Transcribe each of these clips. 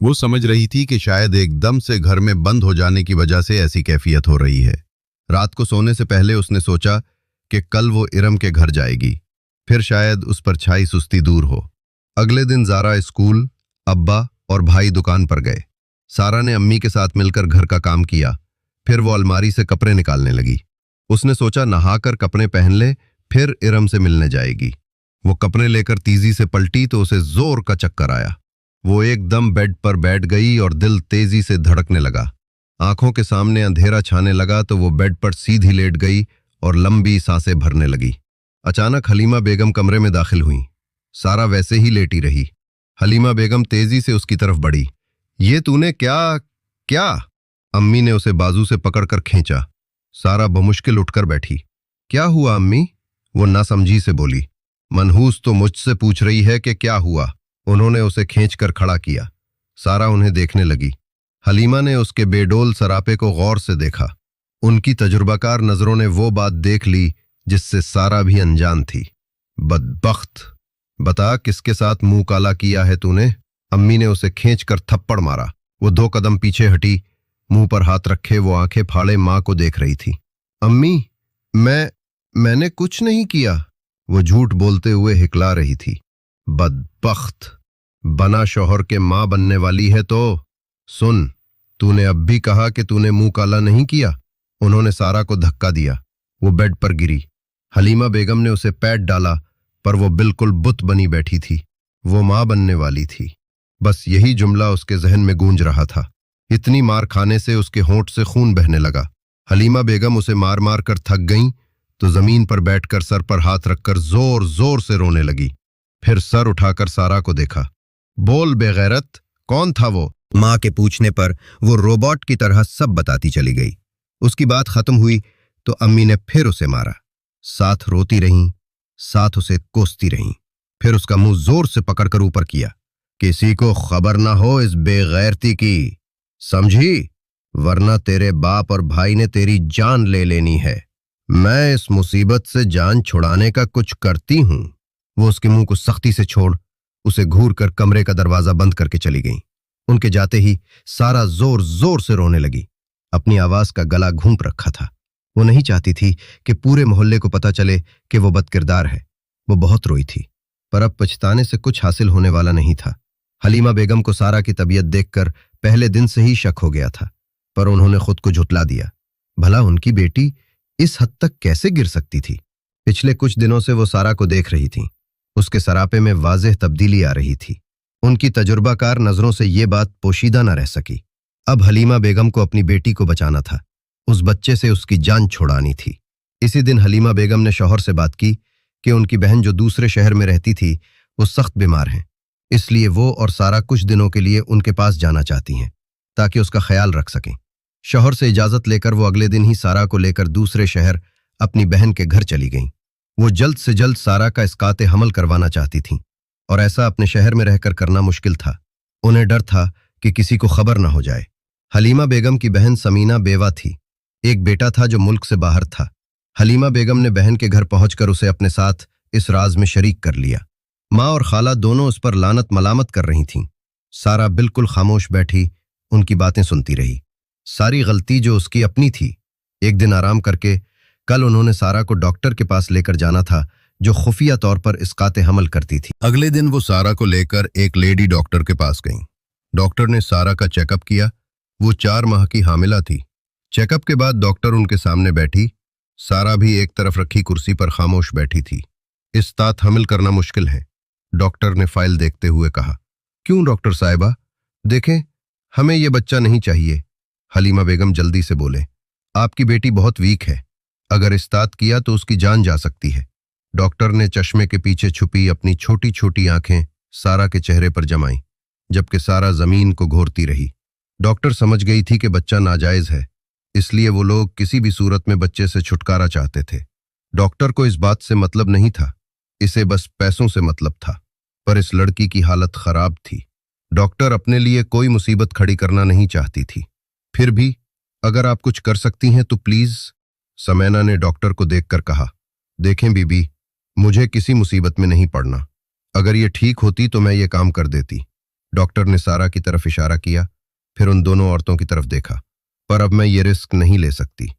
वो समझ रही थी कि शायद एकदम से घर में बंद हो जाने की वजह से ऐसी कैफियत हो रही है। रात को सोने से पहले उसने सोचा कि कल वो इरम के घर जाएगी, फिर शायद उस पर छाई सुस्ती दूर हो। अगले दिन ज़ारा स्कूल, अब्बा और भाई दुकान पर गए। सारा ने अम्मी के साथ मिलकर घर का काम किया। फिर वो अलमारी से कपड़े निकालने लगी। उसने सोचा नहाकर कपड़े पहन ले, फिर इरम से मिलने जाएगी। वो कपड़े लेकर तेजी से पलटी तो उसे जोर का चक्कर आया। वो एकदम बेड पर बैठ गई और दिल तेजी से धड़कने लगा। आंखों के सामने अंधेरा छाने लगा तो वो बेड पर सीधी लेट गई और लंबी सांसें भरने लगी। अचानक हलीमा बेगम कमरे में दाखिल हुई। सारा वैसे ही लेटी रही। हलीमा बेगम तेजी से उसकी तरफ बढ़ी। ये तूने क्या? अम्मी ने उसे बाजू से पकड़कर खींचा। सारा बमुश्किल उठकर बैठी। क्या हुआ अम्मी? वो नासमझी से बोली। मनहूस तो मुझसे पूछ रही है कि क्या हुआ। उन्होंने उसे खींचकर खड़ा किया। सारा उन्हें देखने लगी। हलीमा ने उसके बेडोल सरापे को गौर से देखा। उनकी तजुर्बाकार नजरों ने वो बात देख ली जिससे सारा भी अनजान थी। बदबख्त, बता किसके साथ मुंह काला किया है तूने? अम्मी ने उसे खींचकर थप्पड़ मारा। वो 2 कदम पीछे हटी। मुंह पर हाथ रखे वो आंखें फाड़े मां को देख रही थी। अम्मी, मैंने कुछ नहीं किया। वो झूठ बोलते हुए हिकला रही थी। बदबख्त, बना शौहर के मां बनने वाली है तो सुन, तूने अब भी कहा कि तूने मुंह काला नहीं किया। उन्होंने सारा को धक्का दिया। वो बेड पर गिरी। हलीमा बेगम ने उसे पैट डाला, पर वो बिल्कुल बुत बनी बैठी थी। वो मां बनने वाली थी, बस यही जुमला उसके जहन में गूंज रहा था। इतनी मार खाने से उसके होंठ से खून बहने लगा। हलीमा बेगम उसे मार मार कर थक गईं तो जमीन पर बैठकर सर पर हाथ रखकर जोर जोर से रोने लगी। फिर सर उठाकर सारा को देखा। बोल बेगैरत, कौन था वो? मां के पूछने पर वो रोबोट की तरह सब बताती चली गई। उसकी बात खत्म हुई तो अम्मी ने फिर उसे मारा। साथ रोती रहीं, साथ उसे कोसती रहीं। फिर उसका मुंह जोर से पकड़कर ऊपर किया। किसी को खबर ना हो इस बेगैरती की, समझी? वरना तेरे बाप और भाई ने तेरी जान ले लेनी है। मैं इस मुसीबत से जान छुड़ाने का कुछ करती हूं। वो उसके मुंह को सख्ती से छोड़ उसे घूर कर कमरे का दरवाजा बंद करके चली गई। उनके जाते ही सारा जोर जोर से रोने लगी। अपनी आवाज का गला घूंप रखा था। वो नहीं चाहती थी कि पूरे मोहल्ले को पता चले कि वो बदकिरदार है। वो बहुत रोई थी, पर अब पछताने से कुछ हासिल होने वाला नहीं था। हलीमा बेगम को सारा की तबीयत देखकर पहले दिन से ही शक हो गया था, पर उन्होंने खुद को झुठला दिया। भला उनकी बेटी इस हद तक कैसे गिर सकती थी? पिछले कुछ दिनों से वो सारा को देख रही थी। उसके सरापे में वाज़ेह तब्दीली आ रही थी। उनकी तजुर्बाकार नजरों से ये बात पोशीदा न रह सकी। अब हलीमा बेगम को अपनी बेटी को बचाना था। उस बच्चे से उसकी जान छुड़ानी थी। इसी दिन हलीमा बेगम ने शौहर से बात की कि उनकी बहन जो दूसरे शहर में रहती थी वो सख्त बीमार हैं, इसलिए वो और सारा कुछ दिनों के लिए उनके पास जाना चाहती हैं ताकि उसका ख्याल रख सकें। शौहर से इजाज़त लेकर वो अगले दिन ही सारा को लेकर दूसरे शहर अपनी बहन के घर चली गईं। वो जल्द से जल्द सारा का इसकाते हमल करवाना चाहती थीं, और ऐसा अपने शहर में रहकर करना मुश्किल था। उन्हें डर था कि किसी को खबर न हो जाए। हलीमा बेगम की बहन समीना बेवा थी। एक बेटा था जो मुल्क से बाहर था। हलीमा बेगम ने बहन के घर पहुंचकर उसे अपने साथ इस राज में शरीक कर लिया। माँ और खाला दोनों उस पर लानत मलामत कर रही थीं। सारा बिल्कुल खामोश बैठी उनकी बातें सुनती रही। सारी गलती जो उसकी अपनी थी। एक दिन आराम करके कल उन्होंने सारा को डॉक्टर के पास लेकर जाना था जो खुफिया तौर पर इसकाते हमल करती थी। अगले दिन वो सारा को लेकर एक लेडी डॉक्टर के पास गईं। डॉक्टर ने सारा का चेकअप किया। वो 4 माह की हामिला थी। चेकअप के बाद डॉक्टर उनके सामने बैठी। सारा भी एक तरफ रखी कुर्सी पर खामोश बैठी थी। इसतात हमल करना मुश्किल है, डॉक्टर ने फाइल देखते हुए कहा। क्यों डॉक्टर साहिबा? देखें, हमें ये बच्चा नहीं चाहिए। हलीमा बेगम जल्दी से बोले, आपकी बेटी बहुत वीक है। अगर इस्तात किया तो उसकी जान जा सकती है। डॉक्टर ने चश्मे के पीछे छुपी अपनी छोटी छोटी आंखें सारा के चेहरे पर जमाई, जबकि सारा जमीन को घोरती रही। डॉक्टर समझ गई थी कि बच्चा नाजायज है, इसलिए वो लोग किसी भी सूरत में बच्चे से छुटकारा चाहते थे। डॉक्टर को इस बात से मतलब नहीं था, इसे बस पैसों से मतलब था। पर इस लड़की की हालत खराब थी। डॉक्टर अपने लिए कोई मुसीबत खड़ी करना नहीं चाहती थी। फिर भी अगर आप कुछ कर सकती हैं तो प्लीज, समैना ने डॉक्टर को देखकर कहा। देखें बीबी, मुझे किसी मुसीबत में नहीं पड़ना। अगर ये ठीक होती तो मैं ये काम कर देती। डॉक्टर ने सारा की तरफ इशारा किया, फिर उन दोनों औरतों की तरफ देखा। पर अब मैं ये रिस्क नहीं ले सकती।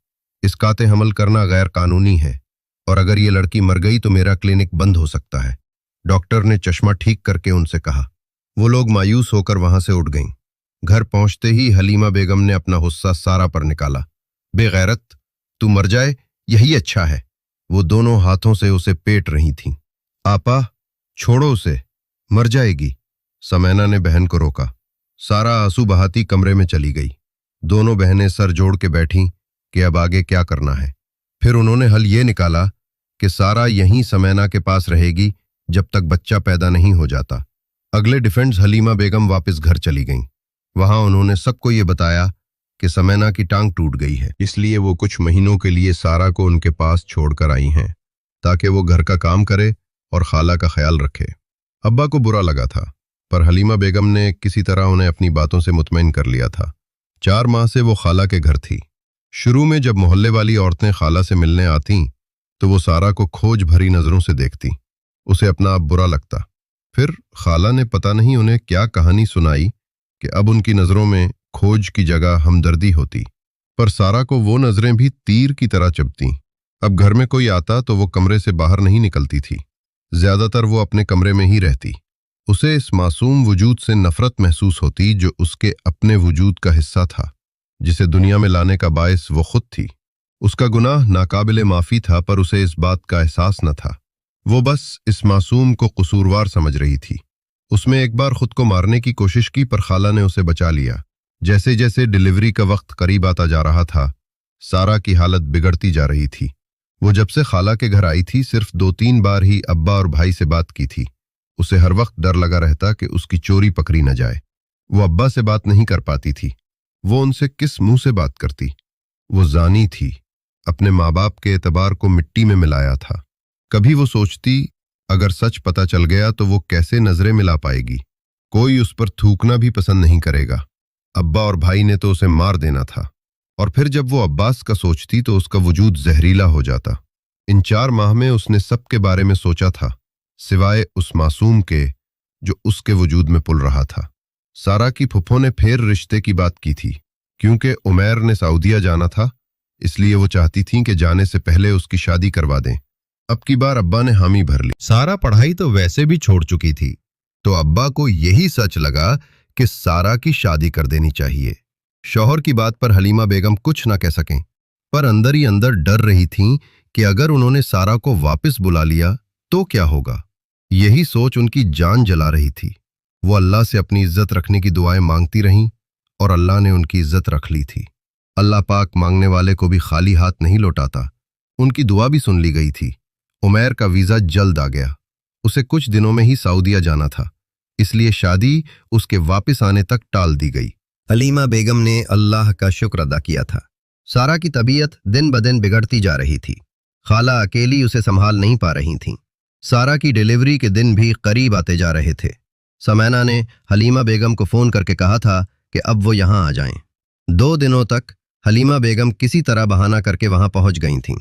इस काते हमल करना गैर कानूनी है, और अगर ये लड़की मर गई तो मेरा क्लिनिक बंद हो सकता है। डॉक्टर ने चश्मा ठीक करके उनसे कहा। वो लोग मायूस होकर वहां से उठ गईं। घर पहुंचते ही हलीमा बेगम ने अपना गुस्सा सारा पर निकाला। बेगैरत, तू मर जाए यही अच्छा है। वो दोनों हाथों से उसे पेट रही थीं। आपा, छोड़ो उसे, मर जाएगी। समैना ने बहन को रोका। सारा आंसू बहाती कमरे में चली गई। दोनों बहनें सर जोड़ के बैठीं कि अब आगे क्या करना है। फिर उन्होंने हल ये निकाला कि सारा यहीं समैना के पास रहेगी जब तक बच्चा पैदा नहीं हो जाता। अगले डिफेंस हलीमा बेगम वापस घर चली गईं। वहां उन्होंने सबको ये बताया कि समैना की टांग टूट गई है, इसलिए वो कुछ महीनों के लिए सारा को उनके पास छोड़कर आई हैं, ताकि वो घर का काम करे और खाला का ख्याल रखे। अब्बा को बुरा लगा था, पर हलीमा बेगम ने किसी तरह उन्हें अपनी बातों से मुतमईन कर लिया था। 4 माह से वो खाला के घर थी। शुरू में जब मोहल्ले वाली औरतें खाला से मिलने आतीं तो वो सारा को खोज भरी नजरों से देखती। उसे अपना आप बुरा लगता। फिर खाला ने पता नहीं उन्हें क्या कहानी सुनाई कि अब उनकी नजरों में खोज की जगह हमदर्दी होती। पर सारा को वो नजरें भी तीर की तरह चुभतीं। अब घर में कोई आता तो वो कमरे से बाहर नहीं निकलती थी। ज्यादातर वो अपने कमरे में ही रहती। उसे इस मासूम वजूद से नफरत महसूस होती जो उसके अपने वजूद का हिस्सा था, जिसे दुनिया में लाने का बायस वो खुद थी। उसका गुनाह नाकाबिले माफी था, पर उसे इस बात का एहसास न था। वो बस इस मासूम को कसूरवार समझ रही थी। उसमें एक बार खुद को मारने की कोशिश की, पर खाला ने उसे बचा लिया। जैसे जैसे डिलीवरी का वक्त करीब आता जा रहा था, सारा की हालत बिगड़ती जा रही थी। वो जब से खाला के घर आई थी सिर्फ 2-3 बार ही अब्बा और भाई से बात की थी। उसे हर वक्त डर लगा रहता कि उसकी चोरी पकड़ी न जाए। वो अब्बा से बात नहीं कर पाती थी। वो उनसे किस मुंह से बात करती? वो जानी थी, अपने माँ बाप के एतबार को मिट्टी में मिलाया था। कभी वो सोचती, अगर सच पता चल गया तो वो कैसे नजरें मिला पाएगी? कोई उस पर थूकना भी पसंद नहीं करेगा। अब्बा और भाई ने तो उसे मार देना था। और फिर जब वो अब्बास का सोचती तो उसका वजूद जहरीला हो जाता। इन 4 माह में उसने सबके बारे में सोचा था, सिवाय उस मासूम के जो उसके वजूद में पुल रहा था। सारा की फुफ्फो ने फिर रिश्ते की बात की थी। क्योंकि उमैर ने सऊदीया जाना था, इसलिए वो चाहती थीं कि जाने से पहले उसकी शादी करवा दें। अब की बार अब्बा ने हामी भर ली। सारा पढ़ाई तो वैसे भी छोड़ चुकी थी, तो अब्बा को यही सच लगा कि सारा की शादी कर देनी चाहिए। शौहर की बात पर हलीमा बेगम कुछ न कह सकें, पर अंदर ही अंदर डर रही थीं कि अगर उन्होंने सारा को वापस बुला लिया तो क्या होगा। यही सोच उनकी जान जला रही थी। वो अल्लाह से अपनी इज्जत रखने की दुआएं मांगती रहीं और अल्लाह ने उनकी इज्जत रख ली थी। अल्लाह पाक मांगने वाले को भी खाली हाथ नहीं लौटाता। उनकी दुआ भी सुन ली गई थी। उमैर का वीज़ा जल्द आ गया। उसे कुछ दिनों में ही सऊदीया जाना था, इसलिए शादी उसके वापस आने तक टाल दी गई। हलीमा बेगम ने अल्लाह का शुक्र अदा किया था। सारा की तबीयत दिन ब दिन बिगड़ती जा रही थी। खाला अकेली उसे संभाल नहीं पा रही थीं। सारा की डिलीवरी के दिन भी करीब आते जा रहे थे। समैना ने हलीमा बेगम को फ़ोन करके कहा था कि अब वो यहाँ आ जाएं। 2 दिनों तक हलीमा बेगम किसी तरह बहाना करके वहाँ पहुँच गई थीं।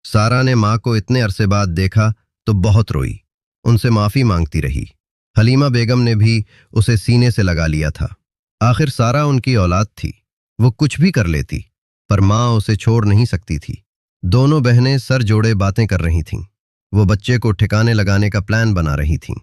सारा ने माँ को इतने अरसे बाद देखा तो बहुत रोई, उनसे माफ़ी मांगती रही। हलीमा बेगम ने भी उसे सीने से लगा लिया था। आखिर सारा उनकी औलाद थी, वो कुछ भी कर लेती, पर माँ उसे छोड़ नहीं सकती थी। दोनों बहनें सर जोड़े बातें कर रही थीं। वो बच्चे को ठिकाने लगाने का प्लान बना रही थीं।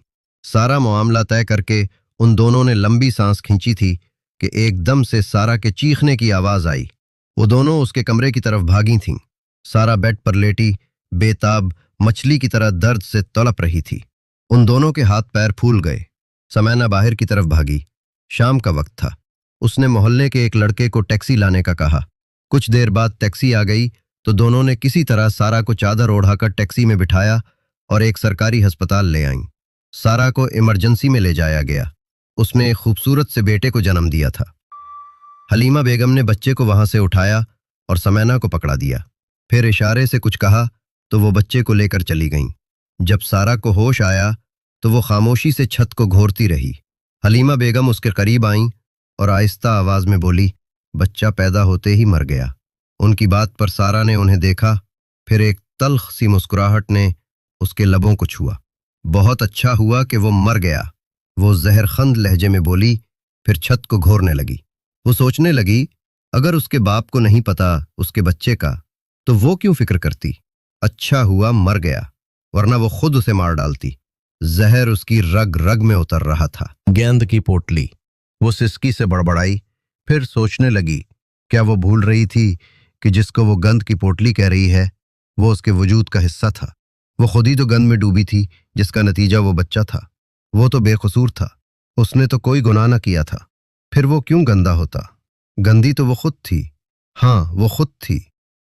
सारा मामला तय करके उन दोनों ने लंबी सांस खींची थी कि एकदम से सारा के चीखने की आवाज़ आई। वो दोनों उसके कमरे की तरफ भागी थीं। सारा बेड पर लेटी बेताब मछली की तरह दर्द से तड़प रही थी। उन दोनों के हाथ पैर फूल गए। समैना बाहर की तरफ भागी। शाम का वक्त था। उसने मोहल्ले के एक लड़के को टैक्सी लाने का कहा। कुछ देर बाद टैक्सी आ गई तो दोनों ने किसी तरह सारा को चादर ओढ़ाकर टैक्सी में बिठाया और एक सरकारी अस्पताल ले आईं। सारा को इमरजेंसी में ले जाया गया। उसने एक खूबसूरत से बेटे को जन्म दिया था। हलीमा बेगम ने बच्चे को वहां से उठाया और समैना को पकड़ा दिया। फिर इशारे से कुछ कहा तो वो बच्चे को लेकर चली गईं। जब सारा को होश आया तो वो खामोशी से छत को घोरती रही। हलीमा बेगम उसके करीब आईं और आहिस्ता आवाज में बोली, बच्चा पैदा होते ही मर गया। उनकी बात पर सारा ने उन्हें देखा। फिर एक तल्ख सी मुस्कुराहट ने उसके लबों को छुआ। बहुत अच्छा हुआ कि वो मर गया। وہ زہر خند لہجے میں بولی، پھر چھت کو گھورنے لگی۔ وہ سوچنے لگی، اگر اس کے باپ کو نہیں پتا اس کے بچے کا تو وہ کیوں فکر کرتی؟ اچھا ہوا مر گیا، ورنہ وہ خود اسے مار ڈالتی۔ زہر اس کی رگ رگ میں اتر رہا تھا۔ گیند کی پوٹلی، وہ سسکی سے بڑبڑائی، پھر سوچنے لگی، کیا وہ بھول رہی تھی کہ جس کو وہ گند کی پوٹلی کہہ رہی ہے وہ اس کے وجود کا حصہ تھا؟ وہ خود ہی تو گند میں ڈوبی تھی جس کا نتیجہ وہ بچہ تھا۔ وہ تو بے قصور تھا، اس نے تو کوئی گناہ نہ کیا تھا، پھر وہ کیوں گندا ہوتا؟ گندی تو وہ خود تھی، ہاں وہ خود تھی۔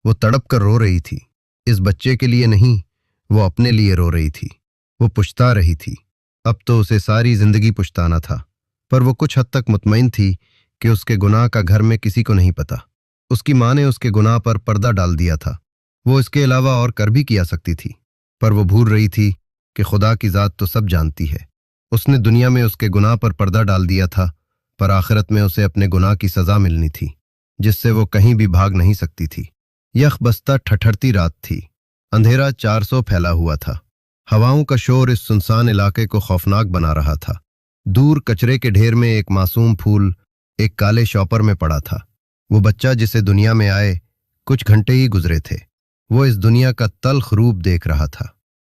وہ تڑپ کر رو رہی تھی، اس بچے کے لیے نہیں، وہ اپنے لیے رو رہی تھی۔ وہ پچھتا رہی تھی، اب تو اسے ساری زندگی پچھتانا تھا، پر وہ کچھ حد تک مطمئن تھی کہ اس کے گناہ کا گھر میں کسی کو نہیں پتا۔ اس کی ماں نے اس کے گناہ پر پردہ ڈال دیا تھا، وہ اس کے علاوہ اور کر بھی کیا سکتی تھی، پر وہ بھول رہی تھی کہ خدا کی ذات تو سب جانتی ہے۔ اس نے دنیا میں اس کے گناہ پر پردہ ڈال دیا تھا، پر آخرت میں اسے اپنے گناہ کی سزا ملنی تھی، جس سے وہ کہیں بھی بھاگ نہیں سکتی تھی۔ یخ بستہ ٹھٹھرتی رات تھی، اندھیرا 400 پھیلا ہوا تھا۔ ہواؤں کا شور اس سنسان علاقے کو خوفناک بنا رہا تھا۔ دور کچرے کے ڈھیر میں ایک معصوم پھول ایک کالے شاپر میں پڑا تھا۔ وہ بچہ جسے دنیا میں آئے کچھ گھنٹے ہی گزرے تھے، وہ اس دنیا کا تلخ روپ دیکھ رہا تھا۔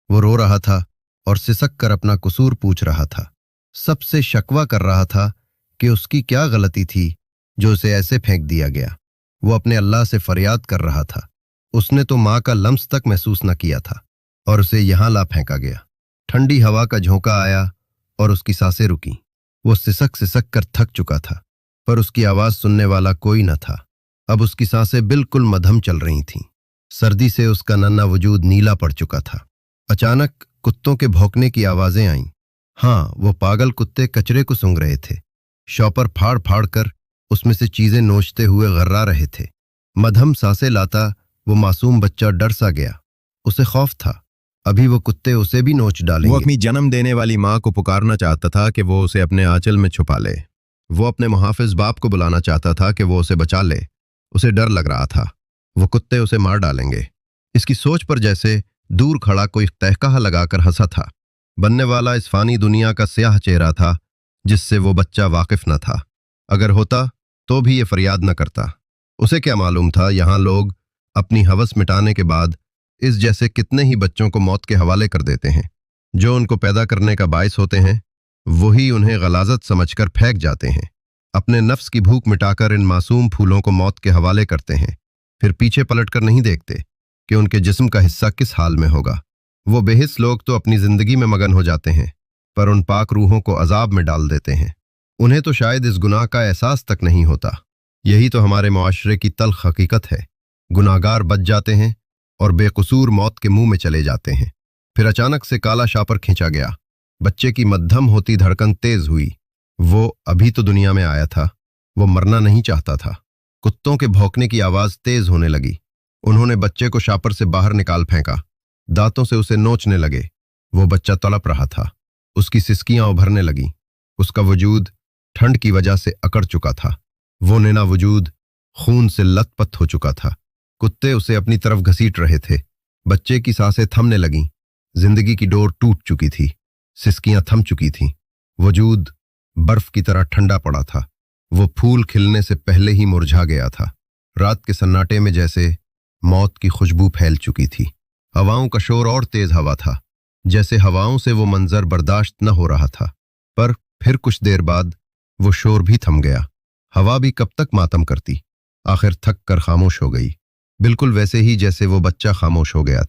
وہ رو رہا تھا اور سسک کر اپنا قصور پوچھ رہا تھا، سب سے شکوہ کر رہا تھا کہ اس کی کیا غلطی تھی جو اسے ایسے پھینک دیا گیا۔ وہ اپنے اللہ سے فریاد کر رہا تھا، اس نے تو ماں کا لمس تک محسوس نہ کیا تھا اور اسے یہاں لا پھینکا گیا۔ ٹھنڈی ہوا کا جھونکا آیا اور اس کی سانسیں رکیں۔ وہ سسک سسک کر تھک چکا تھا، پر اس کی آواز سننے والا کوئی نہ تھا۔ اب اس کی سانسیں بالکل مدھم چل رہی تھیں، سردی سے اس کا ننھا وجود نیلا پڑ چکا تھا۔ اچانک کتوں کے بھونکنے کی آوازیں آئیں۔ ہاں، وہ پاگل کتے کچرے کو سونگھ رہے تھے، شاپر پھاڑ پھاڑ کر اس میں سے چیزیں نوچتے ہوئے غرا رہے تھے۔ مدھم سانسیں لاتا وہ معصوم بچہ ڈر سا گیا، اسے خوف تھا ابھی وہ کتے اسے بھی نوچ ڈالیں گے۔ وہ اپنی جنم دینے والی ماں کو پکارنا چاہتا تھا کہ وہ اسے اپنے آنچل میں چھپا لے۔ وہ اپنے محافظ باپ کو بلانا چاہتا تھا کہ وہ اسے بچا لے۔ اسے ڈر لگ رہا تھا وہ کتے اسے مار ڈالیں گے۔ اس کی سوچ پر جیسے دور کھڑا کوئی تہکہ لگا کر ہنسا تھا۔ بننے والا اس فانی دنیا کا سیاہ چہرہ تھا جس سے وہ بچہ واقف نہ تھا۔ اگر ہوتا تو بھی یہ فریاد نہ کرتا۔ اسے کیا معلوم تھا یہاں لوگ اپنی ہوس مٹانے کے بعد اس جیسے کتنے ہی بچوں کو موت کے حوالے کر دیتے ہیں۔ جو ان کو پیدا کرنے کا باعث ہوتے ہیں وہی انہیں غلاظت سمجھ کر پھینک جاتے ہیں۔ اپنے نفس کی بھوک مٹا کر ان معصوم پھولوں کو موت کے حوالے کرتے ہیں، پھر پیچھے پلٹ کر نہیں دیکھتے کہ ان کے جسم کا حصہ کس حال میں ہوگا۔ وہ بے حس لوگ تو اپنی زندگی میں مگن ہو جاتے ہیں، پر ان پاک روحوں کو عذاب میں ڈال دیتے ہیں۔ انہیں تو شاید اس گناہ کا احساس تک نہیں ہوتا۔ یہی تو ہمارے معاشرے کی تلخ حقیقت ہے۔ گناہگار بچ جاتے ہیں اور بے قصور موت کے منہ میں چلے جاتے ہیں۔ پھر اچانک سے کالا شاپر کھینچا گیا۔ بچے کی مدھم ہوتی دھڑکن تیز ہوئی۔ وہ ابھی تو دنیا میں آیا تھا، وہ مرنا نہیں چاہتا تھا۔ کتوں کے بھونکنے کی آواز تیز ہونے لگی۔ انہوں نے بچے کو شاپر سے باہر نکال پھینکا، دانتوں سے اسے نوچنے لگے۔ وہ بچہ تڑپ رہا تھا، اس کی سسکیاں ابھرنے لگیں، اس کا وجود ٹھنڈ کی وجہ سے اکڑ چکا تھا۔ وہ ننھا وجود خون سے لت پت ہو چکا تھا۔ کتے اسے اپنی طرف گھسیٹ رہے تھے۔ بچے کی سانسیں تھمنے لگیں، زندگی کی ڈور ٹوٹ چکی تھی، سسکیاں تھم چکی تھیں، وجود برف کی طرح ٹھنڈا پڑا تھا۔ وہ پھول کھلنے سے پہلے ہی مرجھا گیا تھا۔ رات کے سناٹے میں جیسے موت کی خوشبو پھیل چکی تھی۔ ہواؤں کا شور اور تیز ہوا تھا، جیسے ہواؤں سے وہ منظر برداشت نہ ہو رہا تھا، پر پھر کچھ دیر بعد وہ شور بھی تھم گیا۔ ہوا بھی کب تک ماتم کرتی، آخر تھک کر خاموش ہو گئی، بالکل ویسے ہی جیسے وہ بچہ خاموش ہو گیا تھا۔